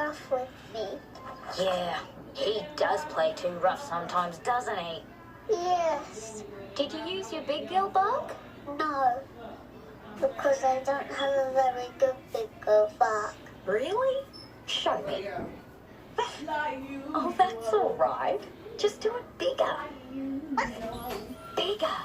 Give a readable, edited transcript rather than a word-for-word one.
rough with me. Yeah, he does play too rough sometimes, doesn't he? Yes. Did you use your big girl bark? No. Because I don't have a very good big girl bark. Really? Show me. Oh, that's all right. Just do it bigger. Bigger.